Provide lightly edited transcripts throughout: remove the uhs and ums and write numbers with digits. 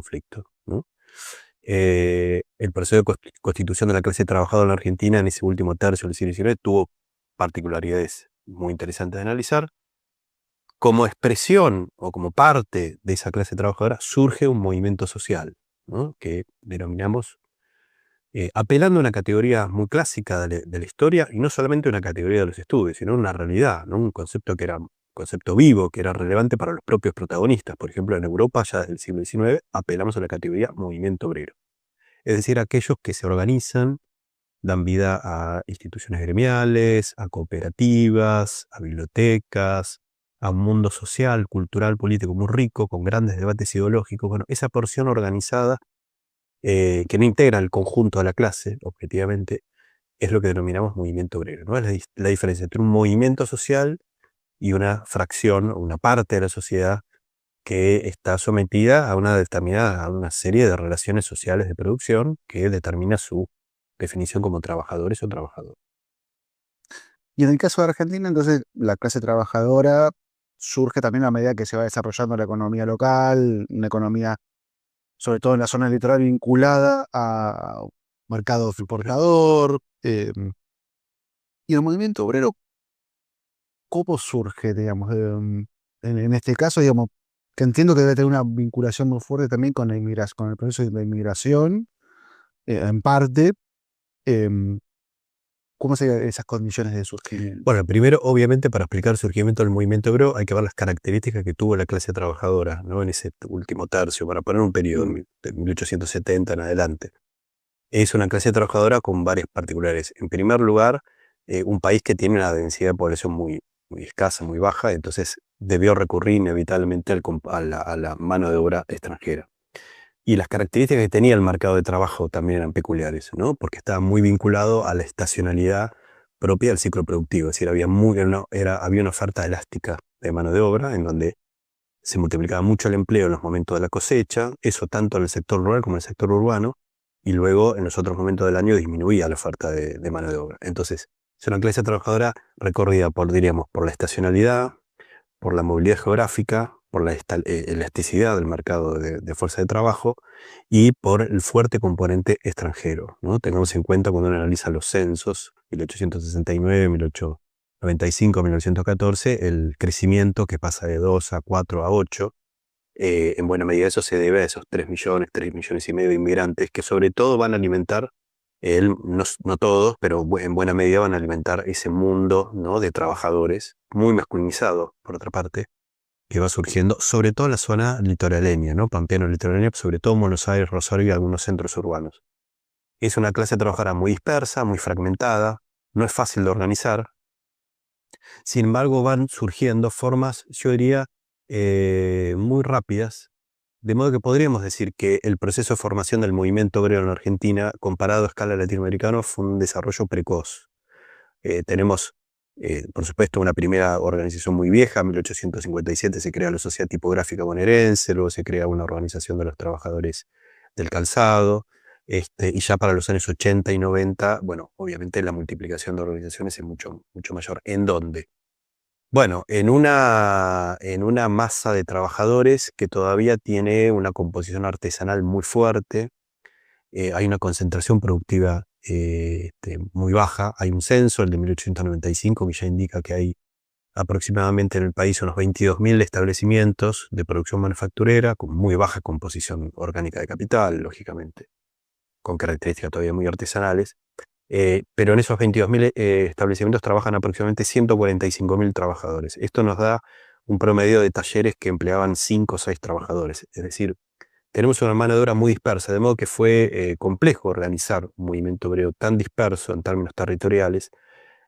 conflicto, ¿no? El proceso de constitución de la clase trabajadora en la Argentina en ese último tercio del siglo XIX tuvo particularidades muy interesantes de analizar. Como expresión o como parte de esa clase trabajadora surge un movimiento social, ¿no? Que denominamos, apelando a una categoría muy clásica de la historia, y no solamente una categoría de los estudios, sino una realidad, ¿no? Un concepto que era un concepto vivo, que era relevante para los propios protagonistas. Por ejemplo, en Europa, ya desde el siglo XIX, apelamos a la categoría movimiento obrero. Es decir, aquellos que se organizan, dan vida a instituciones gremiales, a cooperativas, a bibliotecas, a un mundo social, cultural, político muy rico, con grandes debates ideológicos. Bueno, esa porción organizada, que no integra el conjunto de la clase, objetivamente, es lo que denominamos movimiento obrero, ¿no? Es la diferencia entre un movimiento social y una fracción, o una parte de la sociedad que está sometida a una determinada, a una serie de relaciones sociales de producción que determina su definición como trabajadores o trabajadoras. Y en el caso de Argentina, entonces, la clase trabajadora surge también a medida que se va desarrollando la economía local, una economía, sobre todo en la zona litoral, vinculada a mercado exportador. Y el movimiento obrero, ¿cómo surge, digamos? En este caso, digamos, que entiendo que debe tener una vinculación muy fuerte también con la inmigración, con el proceso de inmigración, en parte. em, ¿Cómo serían esas condiciones de surgimiento? Bueno, primero, obviamente, para explicar el surgimiento del movimiento obrero hay que ver las características que tuvo la clase trabajadora, ¿no? En ese último tercio, para poner un periodo, Mm. de 1870 en adelante. Es una clase trabajadora con varias particulares. En primer lugar, un país que tiene una densidad de población muy escasa, muy baja, entonces debió recurrir inevitablemente a la mano de obra extranjera. Y las características que tenía el mercado de trabajo también eran peculiares, ¿no? Porque estaba muy vinculado a la estacionalidad propia del ciclo productivo. Es decir, había una oferta elástica de mano de obra en donde se multiplicaba mucho el empleo en los momentos de la cosecha, eso tanto en el sector rural como en el sector urbano, y luego en los otros momentos del año disminuía la oferta de mano de obra. Entonces, es una clase trabajadora recorrida por, diríamos, por la estacionalidad, por la movilidad geográfica, por la elasticidad del mercado de fuerza de trabajo y por el fuerte componente extranjero, ¿no? Tengamos en cuenta cuando uno analiza los censos, 1869, 1895, 1914, el crecimiento que pasa de 2 a 4 a 8, en buena medida eso se debe a esos 3 millones y medio de inmigrantes que sobre todo van a alimentar, no todos, pero en buena medida van a alimentar ese mundo, ¿no? De trabajadores, muy masculinizado, por otra parte, que va surgiendo, sobre todo en la zona litoraleña, ¿no? Pampeano litoraleña, sobre todo en Buenos Aires, Rosario y algunos centros urbanos. Es una clase trabajadora muy dispersa, muy fragmentada, no es fácil de organizar. Sin embargo, van surgiendo formas, yo diría, muy rápidas, de modo que podríamos decir que el proceso de formación del movimiento obrero en Argentina, comparado a escala latinoamericana, fue un desarrollo precoz. Tenemos, por supuesto, una primera organización muy vieja. En 1857 se crea la Sociedad Tipográfica Bonaerense, luego se crea una organización de los trabajadores del calzado, y ya para los años 80 y 90, bueno, obviamente la multiplicación de organizaciones es mucho mayor. ¿En dónde? Bueno, en una masa de trabajadores que todavía tiene una composición artesanal muy fuerte. Hay una concentración productiva muy baja. Hay un censo, el de 1895, que ya indica que hay aproximadamente en el país unos 22.000 establecimientos de producción manufacturera con muy baja composición orgánica de capital, lógicamente, con características todavía muy artesanales. Pero en esos 22.000 establecimientos trabajan aproximadamente 145.000 trabajadores. Esto nos da un promedio de talleres que empleaban 5 o 6 trabajadores. Es decir, tenemos una mano de obra muy dispersa, de modo que fue complejo organizar un movimiento obrero tan disperso en términos territoriales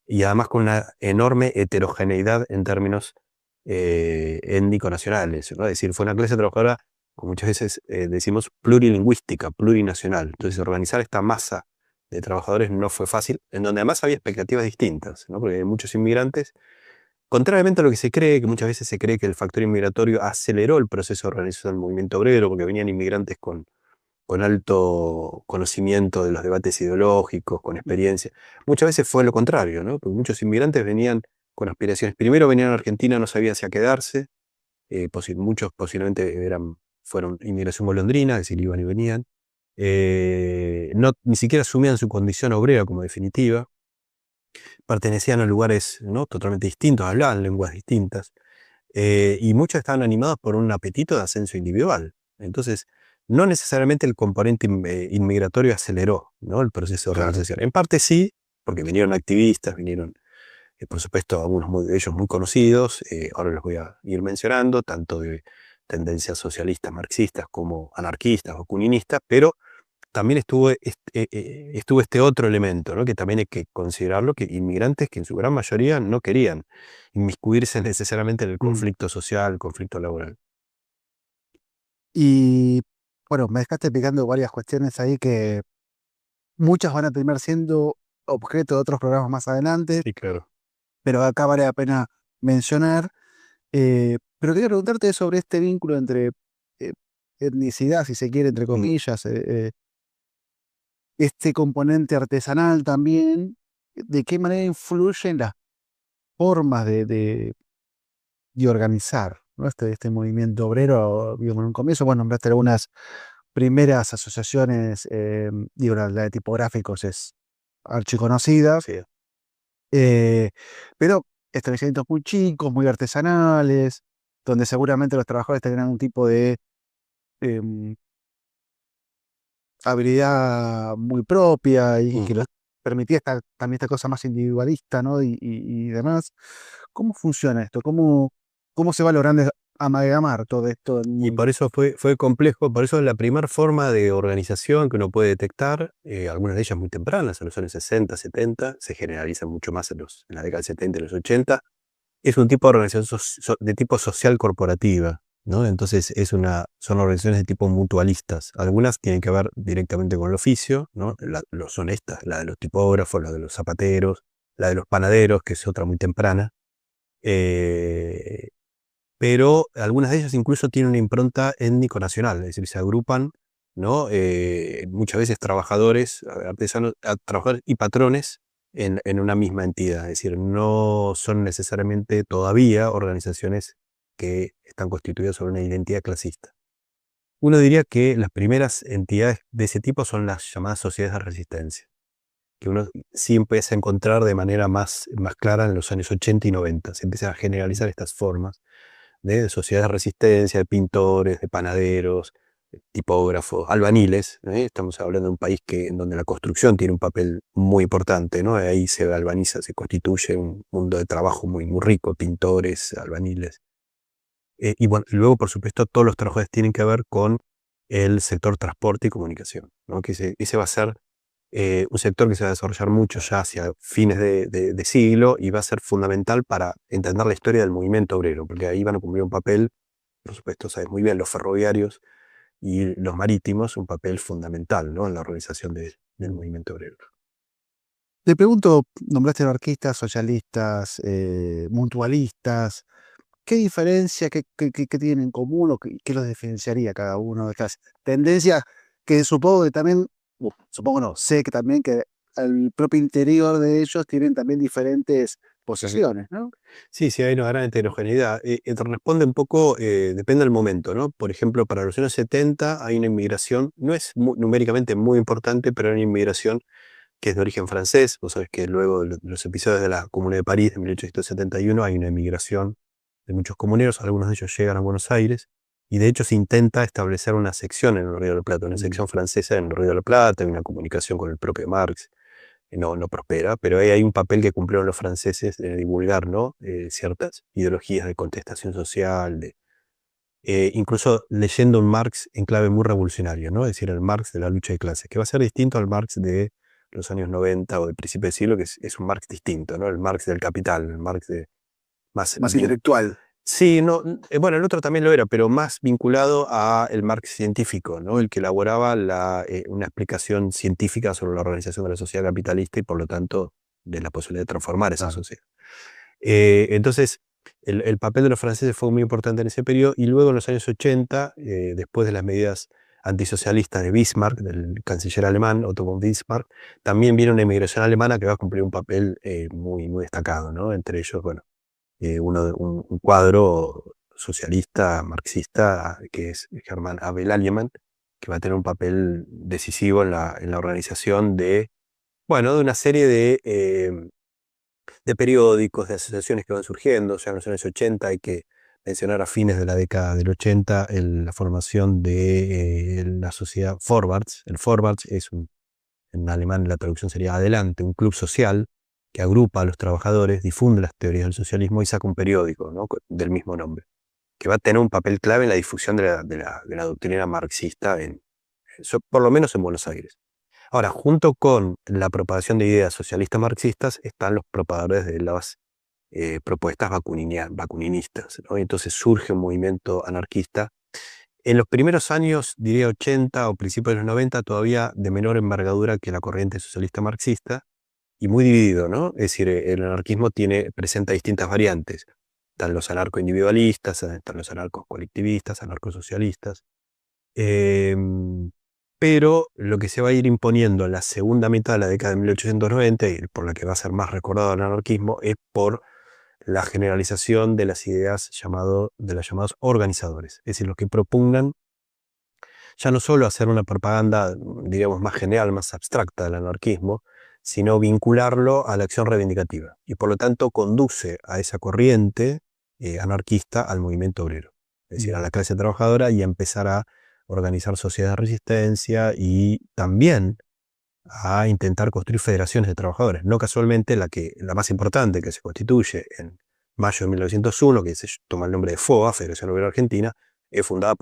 y además con una enorme heterogeneidad en términos étnico-nacionales, ¿no? Es decir, fue una clase trabajadora, como muchas veces decimos, plurilingüística, plurinacional. Entonces, organizar esta masa de trabajadores no fue fácil, en donde además había expectativas distintas, ¿no? Porque hay muchos inmigrantes. Contrariamente a lo que se cree, que muchas veces se cree que el factor inmigratorio aceleró el proceso de organización del movimiento obrero, porque venían inmigrantes con alto conocimiento de los debates ideológicos, con experiencia. Muchas veces fue lo contrario, ¿no? Porque muchos inmigrantes venían con aspiraciones. Primero venían a Argentina, no sabían si a quedarse, muchos posiblemente eran fueron inmigración golondrina, es decir, iban y venían. Ni siquiera asumían su condición obrera como definitiva, pertenecían a lugares, ¿no?, totalmente distintos, hablaban lenguas distintas, y muchos estaban animados por un apetito de ascenso individual. Entonces, no necesariamente el componente inmigratorio aceleró, ¿no?, el proceso de Claro. organización. En parte sí, porque vinieron activistas, vinieron, por supuesto, algunos de ellos muy conocidos, ahora los voy a ir mencionando, tanto de tendencias socialistas, marxistas, como anarquistas o cuninistas, pero también estuvo este otro elemento, ¿no?, que también hay que considerarlo, que inmigrantes que en su gran mayoría no querían inmiscuirse necesariamente en el Mm. conflicto social, el conflicto laboral. Y bueno, me dejaste picando varias cuestiones ahí que muchas van a terminar siendo objeto de otros programas más adelante, Sí, claro. pero acá vale la pena mencionar. Pero quería preguntarte sobre este vínculo entre eh, etnicidad, si se quiere, entre comillas, este componente artesanal también, ¿de qué manera influyen las formas de organizar, ¿no?, este movimiento obrero? Digo, en un comienzo, bueno, nombraste algunas primeras asociaciones, digo, la de tipográficos es archiconocida, Sí. eh, pero establecimientos muy chicos, muy artesanales, donde seguramente los trabajadores tenían un tipo de em, habilidad muy propia y que Ujú. les permitía también esta cosa más individualista, ¿no? Y demás. ¿Cómo funciona esto? ¿Cómo se va logrando amalgamar todo esto en Y un... por eso fue complejo, por eso la primera forma de organización que uno puede detectar, algunas de ellas muy tempranas, en los años 60, 70, se generalizan mucho más en la década del 70 y los 80, es un tipo de organización de tipo social corporativa, ¿no? Entonces son organizaciones de tipo mutualistas. Algunas tienen que ver directamente con el oficio, ¿no? Son estas, la de los tipógrafos, la de los zapateros, la de los panaderos, que es otra muy temprana. Eh, pero algunas de ellas incluso tienen una impronta étnico-nacional, es decir, se agrupan, ¿no?, muchas veces trabajadores, artesanos, trabajadores y patrones en una misma entidad, es decir, no son necesariamente todavía organizaciones que están constituidas sobre una identidad clasista. Uno diría que las primeras entidades de ese tipo son las llamadas sociedades de resistencia, que uno sí empieza a encontrar de manera más clara en los años 80 y 90. Se empiezan a generalizar estas formas de sociedades de resistencia, de pintores, de panaderos, tipógrafos, albañiles, ¿eh? Estamos hablando de un país en donde la construcción tiene un papel muy importante, ¿no? Ahí se albaniza, se constituye un mundo de trabajo muy rico, pintores, albañiles. Y bueno, luego, por supuesto, todos los trabajos tienen que ver con el sector transporte y comunicación, ¿no?, que ese va a ser un sector que se va a desarrollar mucho ya hacia fines de siglo y va a ser fundamental para entender la historia del movimiento obrero, porque ahí van a cumplir un papel, por supuesto, sabes muy bien, los ferroviarios y los marítimos, un papel fundamental, ¿no?, en la organización del movimiento obrero. Te pregunto, nombraste anarquistas, socialistas, mutualistas. ¿Qué diferencia, qué tienen en común o qué los diferenciaría cada uno de estas tendencias que supongo que también, supongo no, sé que también que al propio interior de ellos tienen también diferentes posiciones, ¿no? Sí, sí, hay una gran heterogeneidad. Responde un poco, depende del momento, ¿no? Por ejemplo, para los años 70 hay una inmigración, no es numéricamente muy importante, pero hay una inmigración que es de origen francés. Vos sabés que luego de los episodios de la Comuna de París de 1871 hay una inmigración de muchos comuneros, algunos de ellos llegan a Buenos Aires, y de hecho se intenta establecer una sección en el Río de la Plata, una Mm. sección francesa en el Río de la Plata, hay una comunicación con el propio Marx, no prospera, pero ahí hay un papel que cumplieron los franceses de divulgar, ¿no?, ciertas ideologías de contestación social, incluso leyendo un Marx en clave muy revolucionaria, ¿no?, es decir, el Marx de la lucha de clases, que va a ser distinto al Marx de los años 90 o del principio del siglo, que es un Marx distinto, ¿no?, el Marx del capital, el Marx de más Más intelectual. sí, no, bueno, el otro también lo era, pero más vinculado a el Marx científico, ¿no?, el que elaboraba una explicación científica sobre la organización de la sociedad capitalista y por lo tanto de la posibilidad de transformar esa Claro. sociedad. Entonces, el papel de los franceses fue muy importante en ese periodo, y luego en los años 80, después de las medidas antisocialistas de Bismarck, del canciller alemán Otto von Bismarck, también viene una inmigración alemana que va a cumplir un papel muy destacado, ¿no? Entre ellos, bueno, un cuadro socialista, marxista, que es Hermann Abel Alliemann, que va a tener un papel decisivo en la organización de una serie de periódicos, de asociaciones que van surgiendo. O sea, en los años 80 hay que mencionar a fines de la década del 80 la formación de la sociedad Vorwärts. El Vorwärts es en alemán la traducción sería adelante, un club social que agrupa a los trabajadores, difunde las teorías del socialismo y saca un periódico, ¿no?, del mismo nombre, que va a tener un papel clave en la difusión de la doctrina marxista, por lo menos en Buenos Aires. Ahora, junto con la propagación de ideas socialistas marxistas, están los propagadores de las propuestas bakuninistas, ¿no? Y entonces surge un movimiento anarquista. En los primeros años, diría 80 o principios de los 90, todavía de menor envergadura que la corriente socialista marxista, y muy dividido, ¿no? Es decir, el anarquismo presenta distintas variantes. Están los anarcoindividualistas, están los anarcocolectivistas, anarcosocialistas. Pero lo que se va a ir imponiendo en la segunda mitad de la década de 1890, y por la que va a ser más recordado el anarquismo, es por la generalización de las ideas de los llamados organizadores. Es decir, los que propugnan ya no solo hacer una propaganda, diríamos, más general, más abstracta del anarquismo, sino vincularlo a la acción reivindicativa. Y por lo tanto conduce a esa corriente anarquista al movimiento obrero. Es decir, a la clase trabajadora, y a empezar a organizar sociedades de resistencia y también a intentar construir federaciones de trabajadores. No casualmente la más importante, que se constituye en mayo de 1901, que se toma el nombre de FOA, Federación Obrera Argentina, es fundada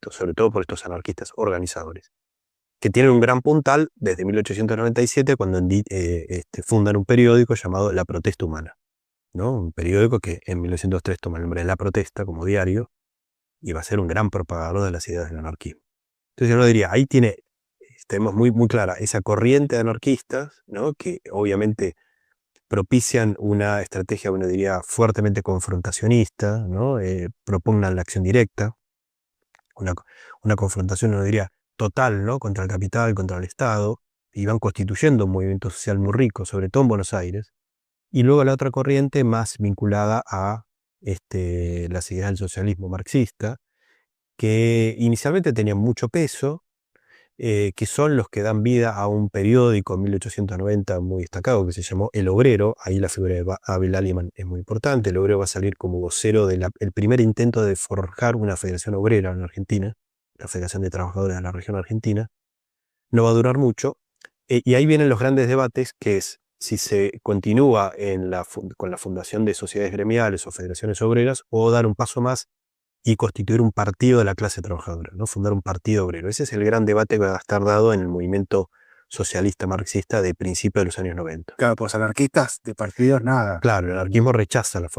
sobre todo por estos anarquistas organizadores, que tienen un gran puntal desde 1897, cuando fundan un periódico llamado La Protesta Humana, ¿no? Un periódico que en 1903 toma el nombre de La Protesta como diario, y va a ser un gran propagador de las ideas del anarquismo. Entonces yo lo diría, ahí tenemos muy, muy clara esa corriente de anarquistas, ¿no?, que obviamente propician una estrategia, uno diría, fuertemente confrontacionista, ¿no? Propugnan la acción directa, una confrontación, uno diría, total, ¿no?, contra el capital, contra el Estado, y van constituyendo un movimiento social muy rico, sobre todo en Buenos Aires. Y luego la otra corriente más vinculada a las ideas del socialismo marxista, que inicialmente tenían mucho peso, que son los que dan vida a un periódico en 1890 muy destacado que se llamó El Obrero. Ahí la figura de Abel Alliemann es muy importante. El Obrero va a salir como vocero del primer intento de forjar una federación obrera en Argentina, la Federación de Trabajadores de la Región Argentina. No va a durar mucho, y ahí vienen los grandes debates, que es si se continúa con la fundación de sociedades gremiales o federaciones obreras, o dar un paso más y constituir un partido de la clase trabajadora, ¿no? Fundar un partido obrero. Ese es el gran debate que va a estar dado en el movimiento socialista marxista de principios de los años 90. Claro, pues anarquistas de partidos nada. Claro, el anarquismo rechaza la forma